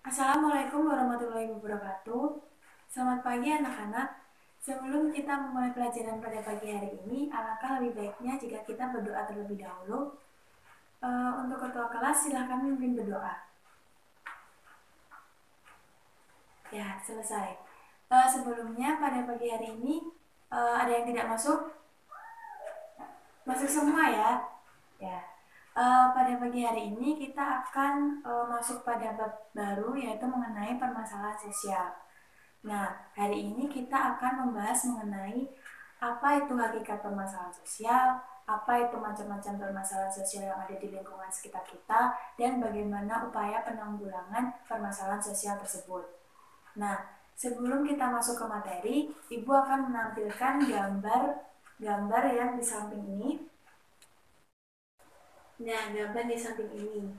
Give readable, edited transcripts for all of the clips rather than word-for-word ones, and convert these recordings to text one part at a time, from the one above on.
Assalamualaikum warahmatullahi wabarakatuh. Selamat pagi anak-anak. Sebelum kita memulai pelajaran pada pagi hari ini, alangkah lebih baiknya jika kita berdoa terlebih dahulu. Untuk ketua kelas, silahkan memimpin berdoa. Ya, selesai. Sebelumnya pada pagi hari ini, ada yang tidak masuk? Masuk semua ya? Ya. Pada pagi hari ini kita akan masuk pada bab baru, yaitu mengenai permasalahan sosial. Nah, hari ini kita akan membahas mengenai apa itu hakikat permasalahan sosial, apa itu macam-macam permasalahan sosial yang ada di lingkungan sekitar kita, dan bagaimana upaya penanggulangan permasalahan sosial tersebut. Nah, sebelum kita masuk ke materi, Ibu akan menampilkan gambar yang di samping ini. Nah, gambar di samping ini.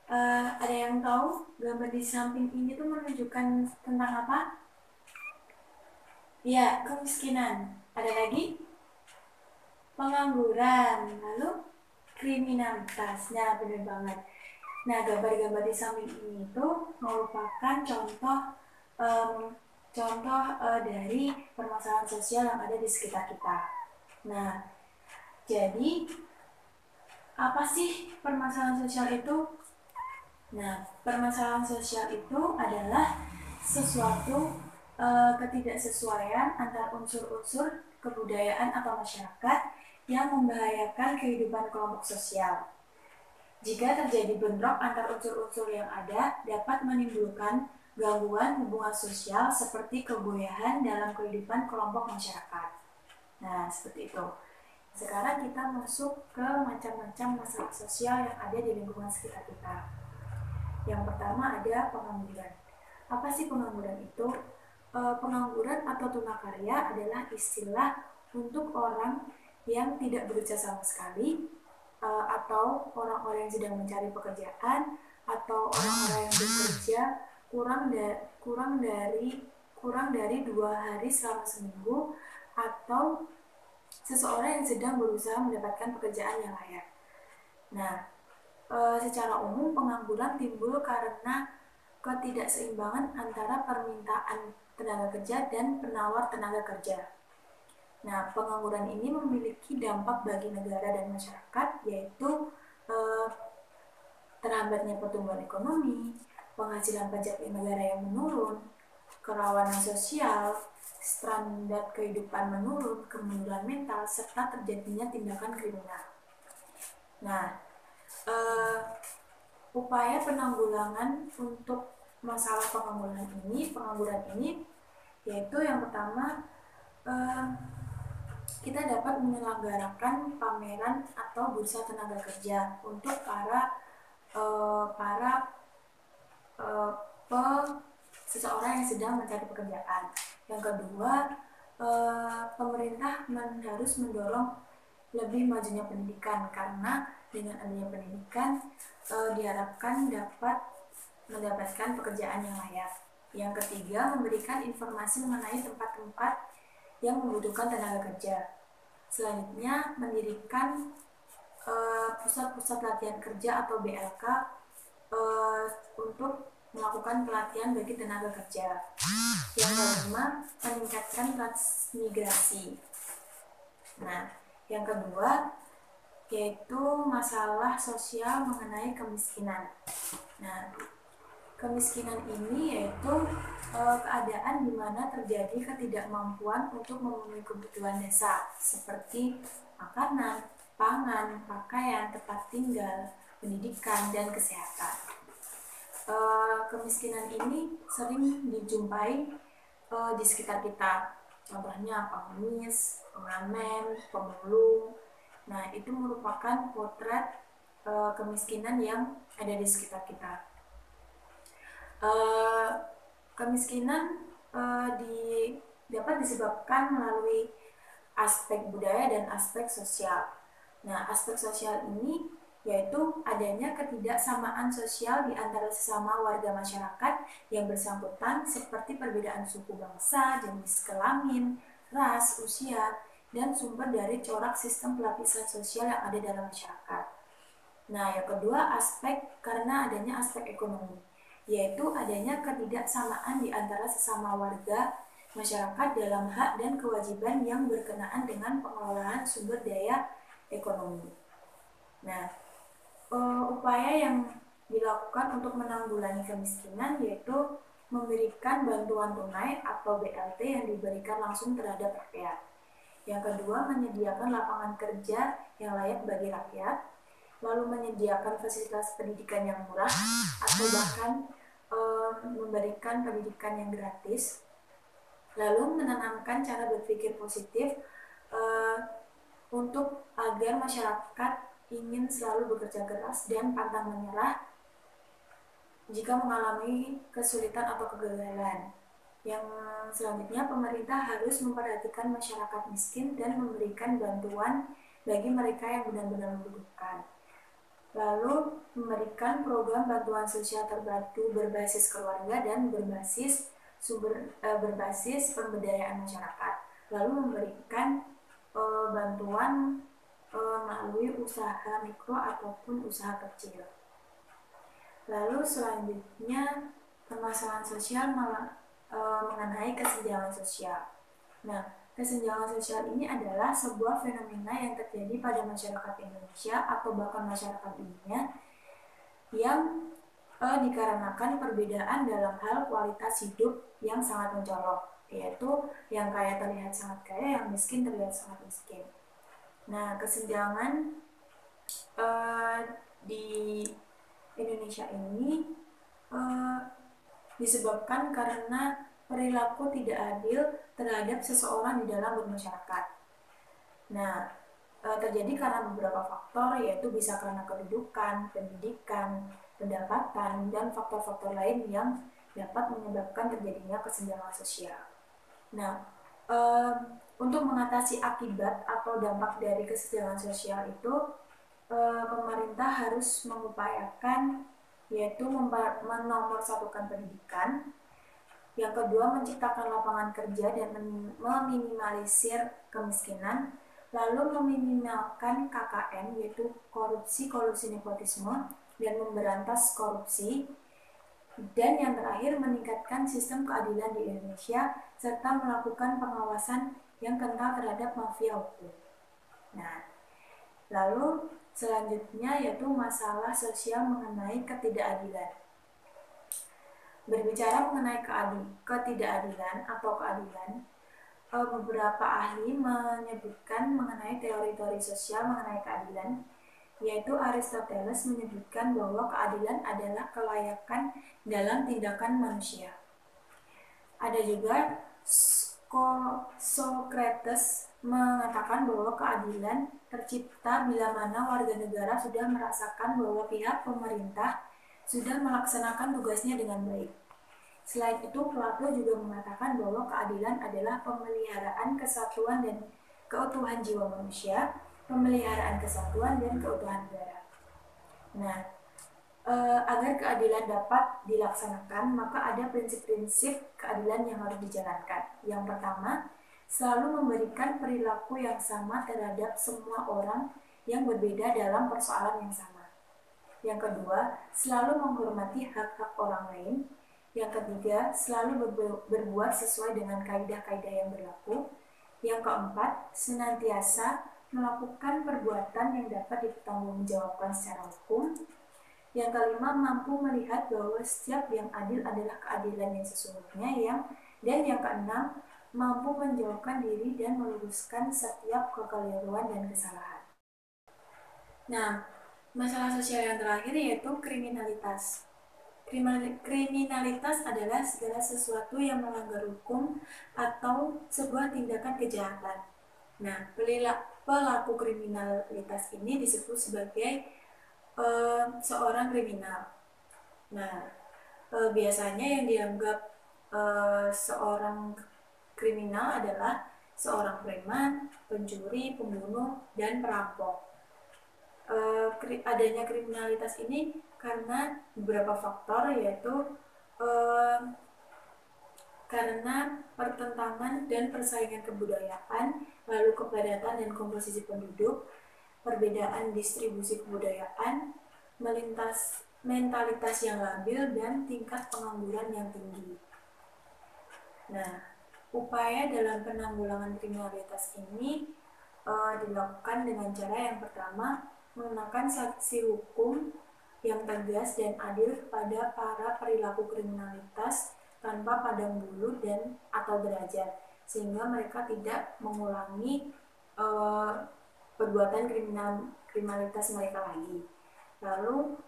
Ada yang tahu gambar di samping ini tuh menunjukkan tentang apa? Ya, kemiskinan. Ada lagi? Pengangguran. Lalu kriminalitas. Nah, benar banget. Nah, gambar-gambar di samping ini itu merupakan contoh dari permasalahan sosial yang ada di sekitar kita. Nah, jadi apa sih permasalahan sosial itu? Nah, permasalahan sosial itu adalah sesuatu ketidaksesuaian antara unsur-unsur kebudayaan atau masyarakat yang membahayakan kehidupan kelompok sosial. Jika terjadi bentrok antar unsur-unsur yang ada, dapat menimbulkan gangguan hubungan sosial seperti kegoyahan dalam kehidupan kelompok masyarakat. Nah, seperti itu. Sekarang kita masuk ke macam-macam masalah sosial yang ada di lingkungan sekitar kita. Yang pertama ada pengangguran. Apa sih pengangguran itu? Pengangguran atau tunakarya adalah istilah untuk orang yang tidak bekerja sama sekali, atau orang-orang yang sedang mencari pekerjaan, atau orang-orang yang bekerja kurang dari 2 hari selama seminggu, atau seseorang yang sedang berusaha mendapatkan pekerjaan yang layak. Nah, secara umum pengangguran timbul karena ketidakseimbangan antara permintaan tenaga kerja dan penawar tenaga kerja. Nah, pengangguran ini memiliki dampak bagi negara dan masyarakat, yaitu terhambatnya pertumbuhan ekonomi, penghasilan pajak negara yang menurun, kerawanan sosial, standar kehidupan menurun, kemunduran mental, serta terjadinya tindakan kriminal. Nah, upaya penanggulangan untuk masalah pengangguran ini yaitu yang pertama, kita dapat menyelenggarakan pameran atau bursa tenaga kerja untuk seseorang yang sedang mencari pekerjaan. Yang kedua, pemerintah harus mendorong lebih majunya pendidikan, karena dengan adanya pendidikan diharapkan dapat mendapatkan pekerjaan yang layak. Yang ketiga, memberikan informasi mengenai tempat-tempat yang membutuhkan tenaga kerja. Selanjutnya, mendirikan pusat-pusat latihan kerja atau BLK untuk melakukan pelatihan bagi tenaga kerja. Yang kelima, meningkatkan transmigrasi. Nah, yang kedua yaitu masalah sosial mengenai kemiskinan. Nah, kemiskinan ini yaitu keadaan di mana terjadi ketidakmampuan untuk memenuhi kebutuhan dasar seperti makanan, pangan, pakaian, tempat tinggal, pendidikan, dan kesehatan. Kemiskinan ini sering dijumpai di sekitar kita. Contohnya pengemis, pengamen, pemulung. Nah, itu merupakan potret kemiskinan yang ada di sekitar kita. Kemiskinan dapat disebabkan melalui aspek budaya dan aspek sosial. Nah, aspek sosial ini yaitu adanya ketidaksamaan sosial di antara sesama warga masyarakat yang bersangkutan, seperti perbedaan suku bangsa, jenis kelamin, ras, usia, dan sumber dari corak sistem pelapisan sosial yang ada dalam masyarakat. Nah, yang kedua, karena adanya aspek ekonomi. yaitu adanya ketidaksamaan di antara sesama warga masyarakat dalam hak dan kewajiban yang berkenaan dengan pengelolaan sumber daya ekonomi. Nah, upaya yang dilakukan untuk menanggulangi kemiskinan yaitu memberikan bantuan tunai atau BLT yang diberikan langsung terhadap rakyat. Yang kedua, menyediakan lapangan kerja yang layak bagi rakyat, lalu menyediakan fasilitas pendidikan yang murah atau bahkan memberikan pendidikan yang gratis, lalu menanamkan cara berpikir positif untuk agar masyarakat ingin selalu bekerja keras dan pantang menyerah jika mengalami kesulitan atau kegagalan. Yang selanjutnya, pemerintah harus memperhatikan masyarakat miskin dan memberikan bantuan bagi mereka yang benar-benar membutuhkan. Lalu memberikan program bantuan sosial terpadu berbasis keluarga dan berbasis pemberdayaan masyarakat. Lalu memberikan bantuan melalui usaha mikro ataupun usaha kecil. Lalu selanjutnya permasalahan sosial mengenai kesenjangan sosial. Nah, kesenjangan sosial ini adalah sebuah fenomena yang terjadi pada masyarakat Indonesia atau bahkan masyarakat dunia yang dikarenakan perbedaan dalam hal kualitas hidup yang sangat mencolok, yaitu yang kaya terlihat sangat kaya, yang miskin terlihat sangat miskin. Nah, kesenjangan di Indonesia ini disebabkan karena perilaku tidak adil terhadap seseorang di dalam bermasyarakat. Nah, terjadi karena beberapa faktor, yaitu bisa karena kedudukan, pendidikan, pendapatan, dan faktor-faktor lain yang dapat menyebabkan terjadinya kesenjangan sosial. Nah, untuk mengatasi akibat atau dampak dari kesenjangan sosial itu, pemerintah harus mengupayakan yaitu menomorsatukan pendidikan. Yang kedua, menciptakan lapangan kerja dan meminimalisir kemiskinan. Lalu meminimalkan KKN, yaitu korupsi, kolusi, nepotisme, dan memberantas korupsi. Dan yang terakhir, meningkatkan sistem keadilan di Indonesia serta melakukan pengawasan yang kental terhadap mafia hukum. Nah, lalu selanjutnya yaitu masalah sosial mengenai ketidakadilan. Berbicara mengenai ketidakadilan atau keadilan, beberapa ahli menyebutkan mengenai teori-teori sosial mengenai keadilan, yaitu Aristoteles menyebutkan bahwa keadilan adalah kelayakan dalam tindakan manusia. Ada juga Socrates mengatakan bahwa keadilan tercipta bila mana warga negara sudah merasakan bahwa pihak pemerintah sudah melaksanakan tugasnya dengan baik. Selain itu, Plato juga mengatakan bahwa keadilan adalah pemeliharaan kesatuan dan keutuhan jiwa manusia, pemeliharaan kesatuan dan keutuhan negara. Nah, agar keadilan dapat dilaksanakan, maka ada prinsip-prinsip keadilan yang harus dijalankan. Yang pertama, selalu memberikan perilaku yang sama terhadap semua orang yang berbeda dalam persoalan yang sama. Yang kedua, selalu menghormati hak-hak orang lain. Yang ketiga, selalu berbuat sesuai dengan kaidah-kaidah yang berlaku. Yang keempat, senantiasa melakukan perbuatan yang dapat dipertanggungjawabkan secara hukum. Yang kelima, mampu melihat bahwa setiap yang adil adalah keadilan yang sesungguhnya. Dan yang keenam, mampu menjauhkan diri dan meluruskan setiap kekeliruan dan kesalahan. Nah, masalah sosial yang terakhir yaitu kriminalitas. Kriminalitas adalah segala sesuatu yang melanggar hukum atau sebuah tindakan kejahatan. Nah, pelaku kriminalitas ini disebut sebagai seorang kriminal. Nah, biasanya yang dianggap seorang kriminal adalah seorang preman, pencuri, pembunuh, dan perampok. Adanya kriminalitas ini karena beberapa faktor, yaitu karena pertentangan dan persaingan kebudayaan, lalu kepadatan dan komposisi penduduk, perbedaan distribusi kebudayaan, mentalitas yang labil, dan tingkat pengangguran yang tinggi. Nah, upaya dalam penanggulangan kriminalitas ini dilakukan dengan cara yang pertama, menggunakan sanksi hukum yang tegas dan adil kepada para perilaku kriminalitas tanpa pandang bulu dan atau derajat, sehingga mereka tidak mengulangi perbuatan kriminalitas mereka lagi. Lalu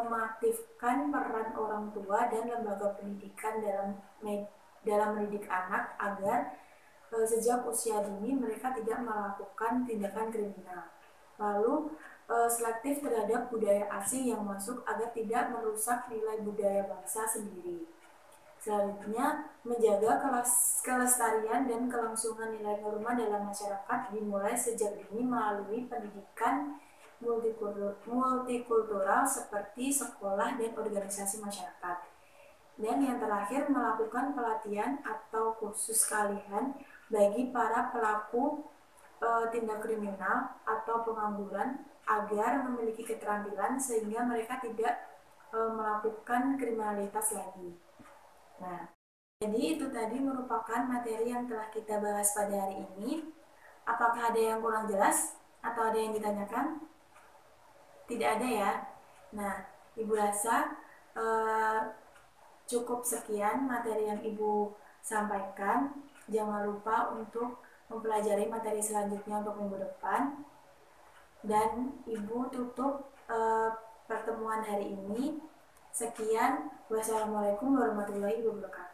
mengaktifkan peran orang tua dan lembaga pendidikan dalam mendidik anak agar sejak usia dini mereka tidak melakukan tindakan kriminal. Lalu selektif terhadap budaya asing yang masuk agar tidak merusak nilai budaya bangsa sendiri. Selanjutnya, menjaga kelestarian dan kelangsungan nilai norma dalam masyarakat dimulai sejak dini melalui pendidikan multikultural seperti sekolah dan organisasi masyarakat. Dan yang terakhir, melakukan pelatihan atau kursus kalian bagi para pelaku tindak kriminal atau pengangguran agar memiliki keterampilan sehingga mereka tidak melakukan kriminalitas lagi. Nah, jadi itu tadi merupakan materi yang telah kita bahas pada hari ini. Apakah ada yang kurang jelas atau ada yang ditanyakan? Tidak ada ya. Nah, Ibu rasa cukup sekian materi yang Ibu sampaikan. Jangan lupa untuk mempelajari materi selanjutnya untuk minggu depan. Dan Ibu tutup pertemuan hari ini. Sekian. Wassalamualaikum warahmatullahi wabarakatuh.